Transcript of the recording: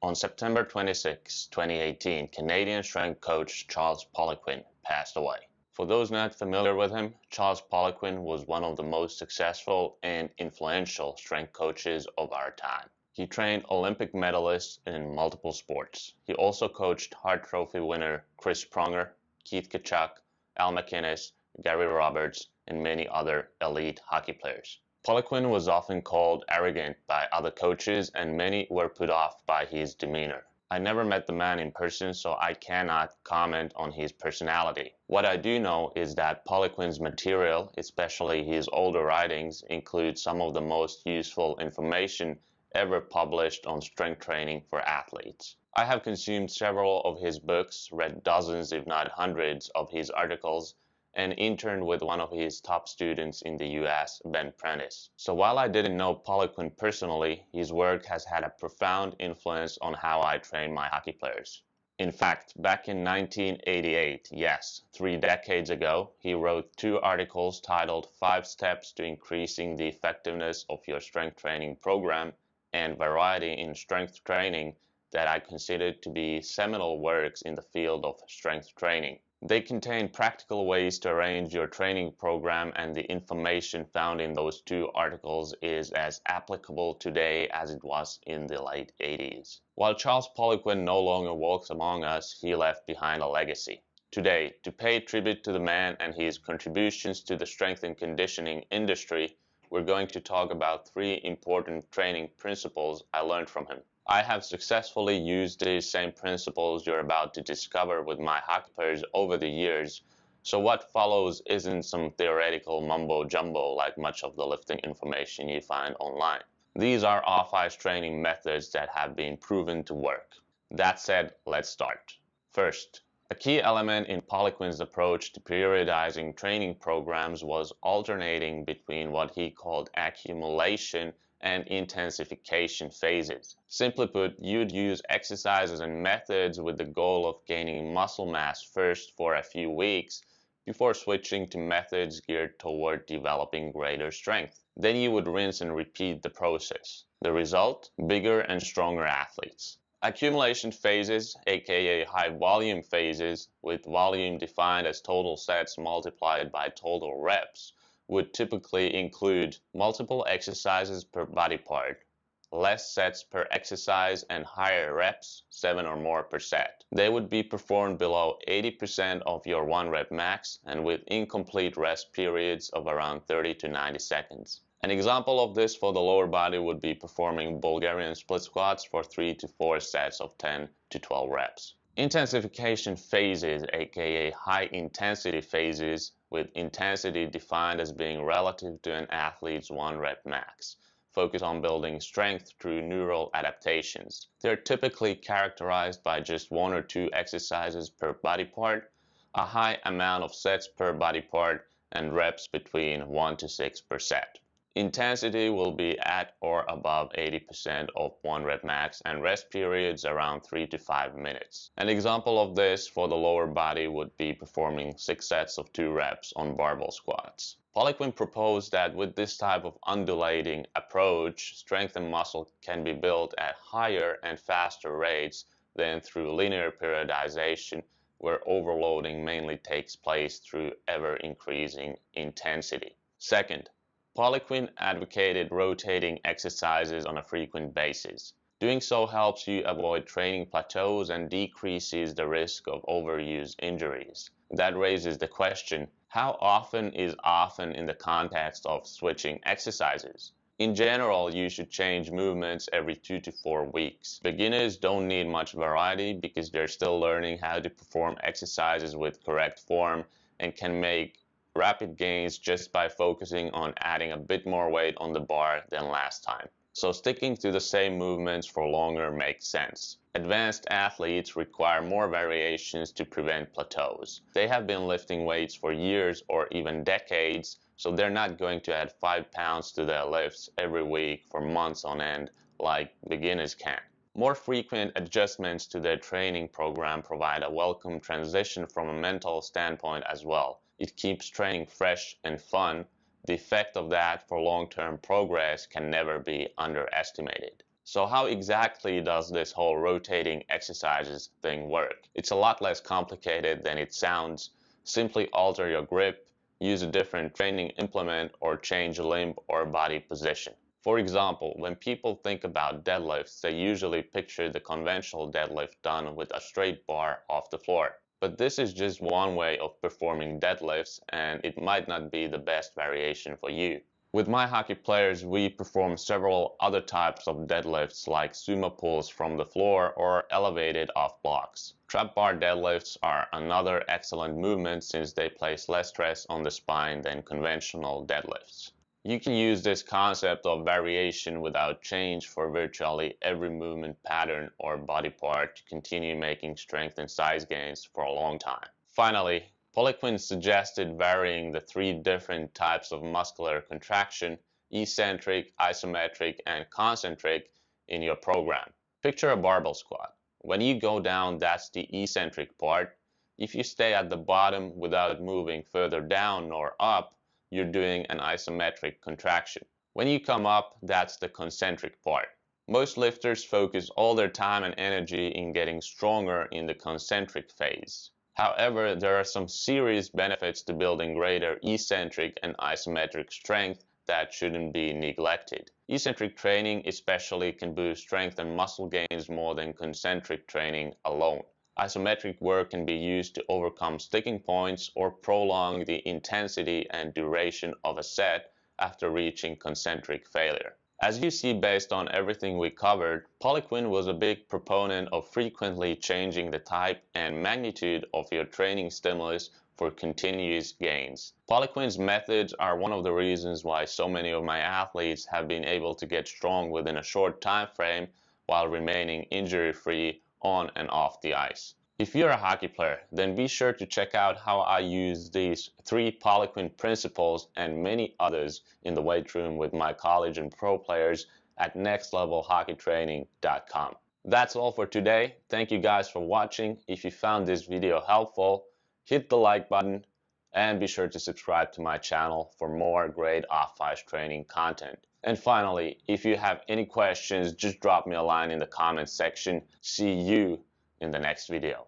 On September 26, 2018, Canadian strength coach Charles Poliquin passed away. For those not familiar with him, Charles Poliquin was one of the most successful and influential strength coaches of our time. He trained Olympic medalists in multiple sports. He also coached Hart Trophy winner Chris Pronger, Tkachuk, MacInnis, Gary Roberts, and many other elite hockey players. Poliquin was often called arrogant by other coaches, and many were put off by his demeanor. I never met the man in person, so I cannot comment on his personality. What I do know is that Poliquin's material, especially his older writings, include some of the most useful information ever published on strength training for athletes. I have consumed several of his books, read dozens if not hundreds of his articles, and interned with one of his top students in the US, Ben Prentice. So while I didn't know Poliquin personally, his work has had a profound influence on how I train my hockey players. In fact, back in 1988, yes, 3 decades ago, he wrote 2 articles titled 5 Steps to Increasing the Effectiveness of Your Strength Training Program and Variety in Strength Training that I considered to be seminal works in the field of strength training. They contain practical ways to arrange your training program, and the information found in those 2 articles is as applicable today as it was in the late 80s. While Charles Poliquin no longer walks among us, he left behind a legacy. Today, to pay tribute to the man and his contributions to the strength and conditioning industry, we're going to talk about 3 important training principles I learned from him. I have successfully used these same principles you're about to discover with my hockey players over the years, so what follows isn't some theoretical mumbo-jumbo like much of the lifting information you find online. These are off-ice training methods that have been proven to work. That said, let's start. First, a key element in Poliquin's approach to periodizing training programs was alternating between what he called accumulation and intensification phases. Simply put, you'd use exercises and methods with the goal of gaining muscle mass first for a few weeks before switching to methods geared toward developing greater strength. Then you would rinse and repeat the process. The result? Bigger and stronger athletes. Accumulation phases, aka high volume phases, with volume defined as total sets multiplied by total reps, would typically include multiple exercises per body part, less sets per exercise, and higher reps, 7 or more per set. They would be performed below 80% of your 1 rep max and with incomplete rest periods of around 30 to 90 seconds. An example of this for the lower body would be performing Bulgarian split squats for 3 to 4 sets of 10 to 12 reps. Intensification phases, aka high intensity phases, with intensity defined as being relative to an athlete's 1 rep max, focus on building strength through neural adaptations. They're typically characterized by just 1 or 2 exercises per body part, a high amount of sets per body part, and reps between 1 to 6 per set. Intensity will be at or above 80% of 1 rep max and rest periods around 3 to 5 minutes. An example of this for the lower body would be performing 6 sets of 2 reps on barbell squats. Poliquin proposed that with this type of undulating approach, strength and muscle can be built at higher and faster rates than through linear periodization, where overloading mainly takes place through ever-increasing intensity. Second, Poliquin advocated rotating exercises on a frequent basis. Doing so helps you avoid training plateaus and decreases the risk of overuse injuries. That raises the question, how often is often in the context of switching exercises? In general, you should change movements every 2 to 4 weeks. Beginners don't need much variety because they're still learning how to perform exercises with correct form and can make rapid gains just by focusing on adding a bit more weight on the bar than last time. So sticking to the same movements for longer makes sense. Advanced athletes require more variations to prevent plateaus. They have been lifting weights for years or even decades, so they're not going to add 5 pounds to their lifts every week for months on end like beginners can. More frequent adjustments to their training program provide a welcome transition from a mental standpoint as well. It keeps training fresh and fun. The effect of that for long-term progress can never be underestimated. So how exactly does this whole rotating exercises thing work? It's a lot less complicated than it sounds. Simply alter your grip, use a different training implement, or change a limb or body position. For example, when people think about deadlifts, they usually picture the conventional deadlift done with a straight bar off the floor. But this is just one way of performing deadlifts, and it might not be the best variation for you. With my hockey players, we perform several other types of deadlifts like sumo pulls from the floor or elevated off blocks. Trap bar deadlifts are another excellent movement since they place less stress on the spine than conventional deadlifts. You can use this concept of variation without change for virtually every movement pattern or body part to continue making strength and size gains for a long time. Finally, Poliquin suggested varying the three different types of muscular contraction, eccentric, isometric, and concentric, in your program. Picture a barbell squat. When you go down, that's the eccentric part. If you stay at the bottom without moving further down or up, you're doing an isometric contraction. When you come up, that's the concentric part. Most lifters focus all their time and energy in getting stronger in the concentric phase. However, there are some serious benefits to building greater eccentric and isometric strength that shouldn't be neglected. Eccentric training especially can boost strength and muscle gains more than concentric training alone. Isometric work can be used to overcome sticking points or prolong the intensity and duration of a set after reaching concentric failure. As you see based on everything we covered, Poliquin was a big proponent of frequently changing the type and magnitude of your training stimulus for continuous gains. Poliquin's methods are one of the reasons why so many of my athletes have been able to get strong within a short time frame while remaining injury-free on and off the ice. If you're a hockey player, then be sure to check out how I use these 3 Poliquin principles and many others in the weight room with my college and pro players at nextlevelhockeytraining.com. That's all for today. Thank you guys for watching. If you found this video helpful, hit the like button and be sure to subscribe to my channel for more great off-ice training content. And finally, if you have any questions, just drop me a line in the comments section. See you in the next video.